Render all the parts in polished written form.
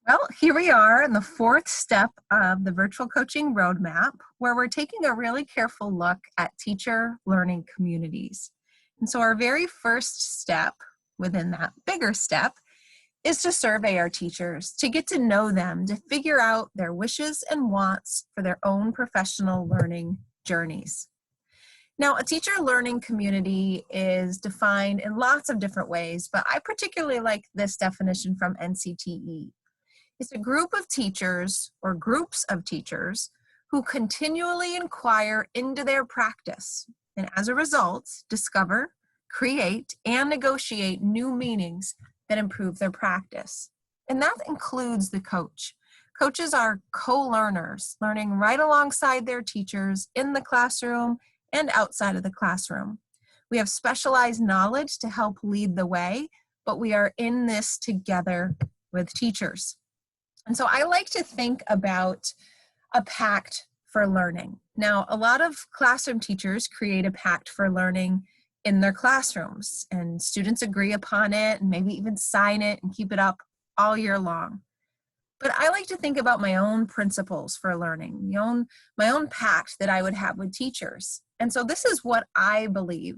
Well, here we are in the fourth step of the virtual coaching roadmap, where we're taking a really careful look at teacher learning communities. And so our very first step within that bigger step is to survey our teachers, to get to know them, to figure out their wishes and wants for their own professional learning journeys. Now, a teacher learning community is defined in lots of different ways, but I particularly like this definition from NCTE. It's a group of teachers or groups of teachers who continually inquire into their practice and as a result discover, create, and negotiate new meanings that improve their practice. And that includes the coach. Coaches are co-learners, learning right alongside their teachers in the classroom and outside of the classroom. We have specialized knowledge to help lead the way, but we are in this together with teachers. And so I like to think about a pact for learning. Now, a lot of classroom teachers create a pact for learning in their classrooms, and students agree upon it and maybe even sign it and keep it up all year long. But I like to think about my own principles for learning, my own pact that I would have with teachers. And so this is what I believe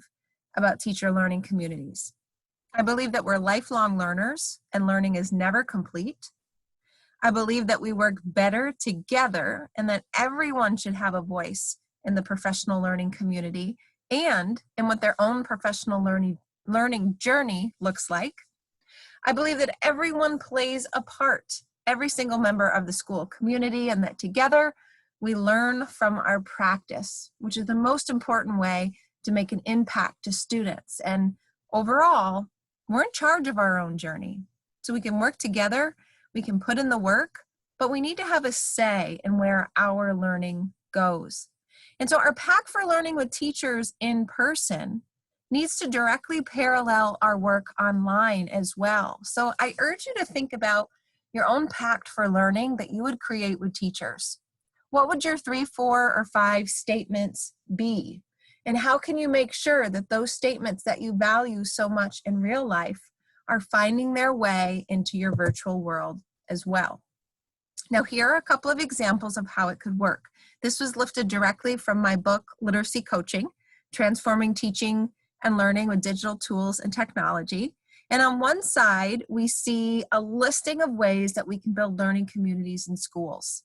about teacher learning communities. I believe that we're lifelong learners and learning is never complete. I believe that we work better together and that everyone should have a voice in the professional learning community and in what their own professional learning journey looks like. I believe that everyone plays a part, every single member of the school community, and that together we learn from our practice, which is the most important way to make an impact to students. And overall, we're in charge of our own journey. So we can work together, we can put in the work, but we need to have a say in where our learning goes. And so our pact for learning with teachers in person needs to directly parallel our work online as well. So I urge you to think about your own pact for learning that you would create with teachers. What would your 3, 4, or 5 statements be? And how can you make sure that those statements that you value so much in real life are finding their way into your virtual world as well? Now, here are a couple of examples of how it could work. This was lifted directly from my book, Literacy Coaching, Transforming Teaching and Learning with Digital Tools and Technology. And on one side, we see a listing of ways that we can build learning communities in schools.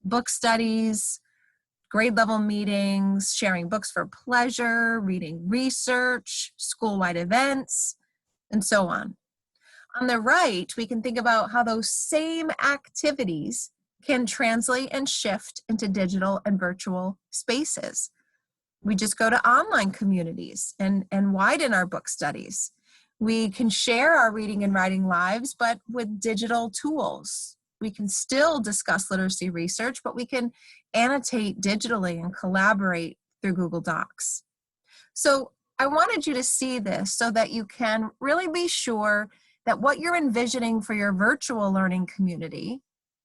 Book studies, grade level meetings, sharing books for pleasure, reading research, school-wide events, and so on. On the right, we can think about how those same activities can translate and shift into digital and virtual spaces. We just go to online communities and widen our book studies. We can share our reading and writing lives, but with digital tools. We can still discuss literacy research, but we can annotate digitally and collaborate through Google Docs. So I wanted you to see this so that you can really be sure that what you're envisioning for your virtual learning community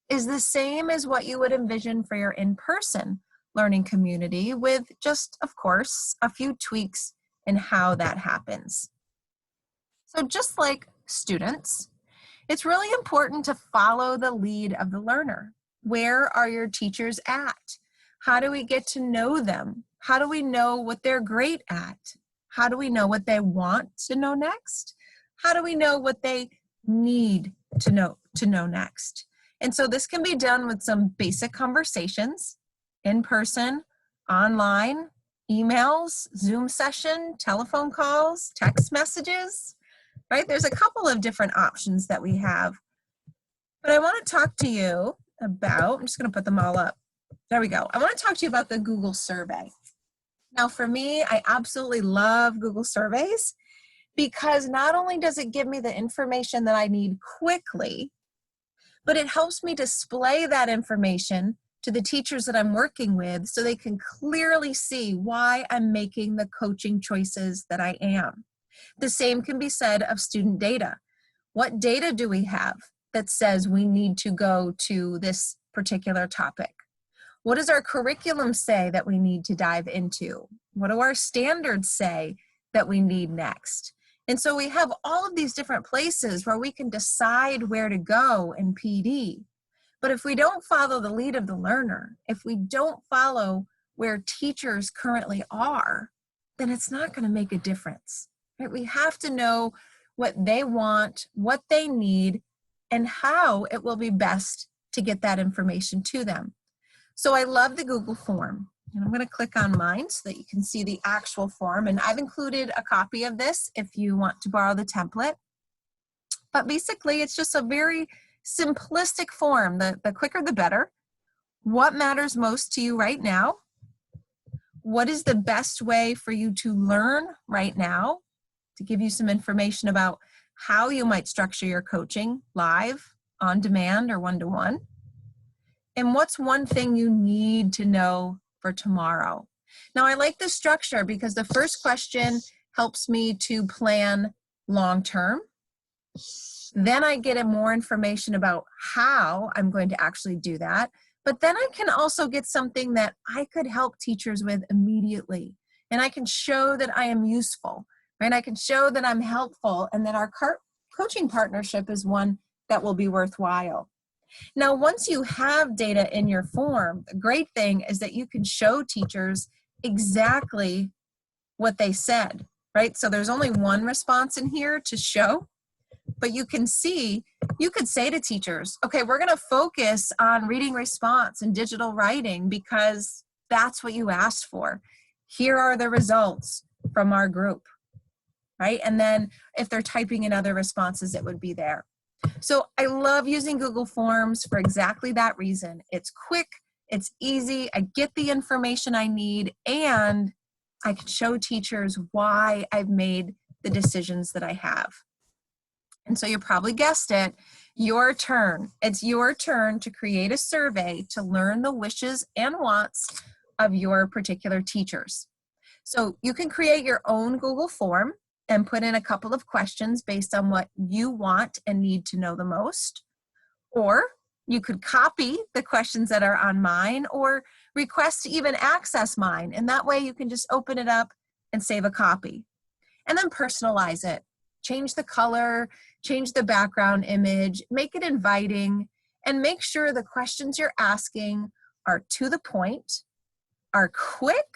is the same as what you would envision for your in-person learning community, with just, of course, a few tweaks in how that happens. So just like students, it's really important to follow the lead of the learner. Where are your teachers at? How do we get to know them? How do we know what they're great at? How do we know what they want to know next? How do we know what they need to know next? And so this can be done with some basic conversations, in person, online, emails, Zoom session, telephone calls, text messages, right? There's a couple of different options that we have. But I want to talk to you about, I'm just going to put them all up. There we go. I want to talk to you about the Google survey. Now, for me, I absolutely love Google surveys because not only does it give me the information that I need quickly, but it helps me display that information to the teachers that I'm working with so they can clearly see why I'm making the coaching choices that I am. The same can be said of student data. What data do we have that says we need to go to this particular topic? What does our curriculum say that we need to dive into? What do our standards say that we need next? And so we have all of these different places where we can decide where to go in PD. But if we don't follow the lead of the learner, if we don't follow where teachers currently are, then it's not going to make a difference. Right? We have to know what they want, what they need, and how it will be best to get that information to them. So I love the Google form. And I'm going to click on mine so that you can see the actual form. And I've included a copy of this if you want to borrow the template. But basically, it's just a very simplistic form. The quicker, the better. What matters most to you right now? What is the best way for you to learn right now? To give you some information about how you might structure your coaching, live, on demand, or one-to-one. And what's one thing you need to know for tomorrow? Now, I like the structure because the first question helps me to plan long-term. Then I get more information about how I'm going to actually do that. But then I can also get something that I could help teachers with immediately. And I can show that I am useful, right? I can show that I'm helpful and that our coaching partnership is one that will be worthwhile. Now, once you have data in your form, the great thing is that you can show teachers exactly what they said, right? So there's only one response in here to show, but you can see, you could say to teachers, okay, we're going to focus on reading response and digital writing because that's what you asked for. Here are the results from our group, right? And then if they're typing in other responses, it would be there. So I love using Google Forms for exactly that reason. It's quick, it's easy, I get the information I need, and I can show teachers why I've made the decisions that I have. And so you probably guessed it, your turn. It's your turn to create a survey to learn the wishes and wants of your particular teachers. So you can create your own Google form and put in a couple of questions based on what you want and need to know the most. Or you could copy the questions that are on mine or request to even access mine. And that way you can just open it up and save a copy. And then personalize it. Change the color, change the background image, make it inviting, and make sure the questions you're asking are to the point, are quick,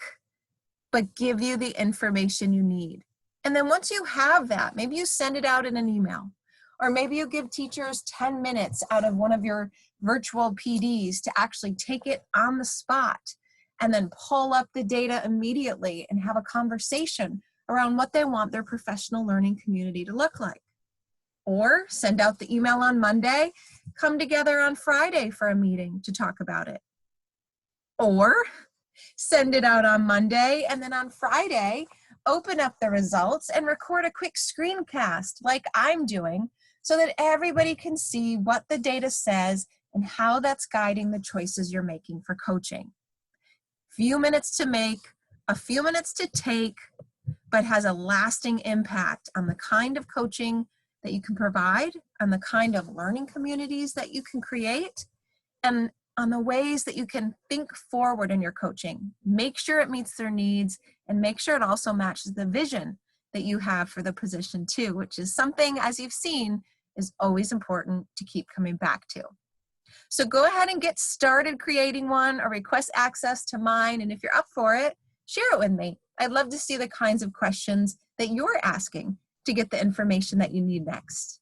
but give you the information you need. And then once you have that, maybe you send it out in an email, or maybe you give teachers 10 minutes out of one of your virtual PDs to actually take it on the spot and then pull up the data immediately and have a conversation around what they want their professional learning community to look like. Or send out the email on Monday, come together on Friday for a meeting to talk about it. Or send it out on Monday and then on Friday, open up the results and record a quick screencast like I'm doing so that everybody can see what the data says and how that's guiding the choices you're making for coaching. Few minutes to make, a few minutes to take, but has a lasting impact on the kind of coaching that you can provide, on the kind of learning communities that you can create, and on the ways that you can think forward in your coaching. Make sure it meets their needs and make sure it also matches the vision that you have for the position too, which is something, as you've seen, is always important to keep coming back to. So go ahead and get started creating one or request access to mine. And if you're up for it, share it with me. I'd love to see the kinds of questions that you're asking to get the information that you need next.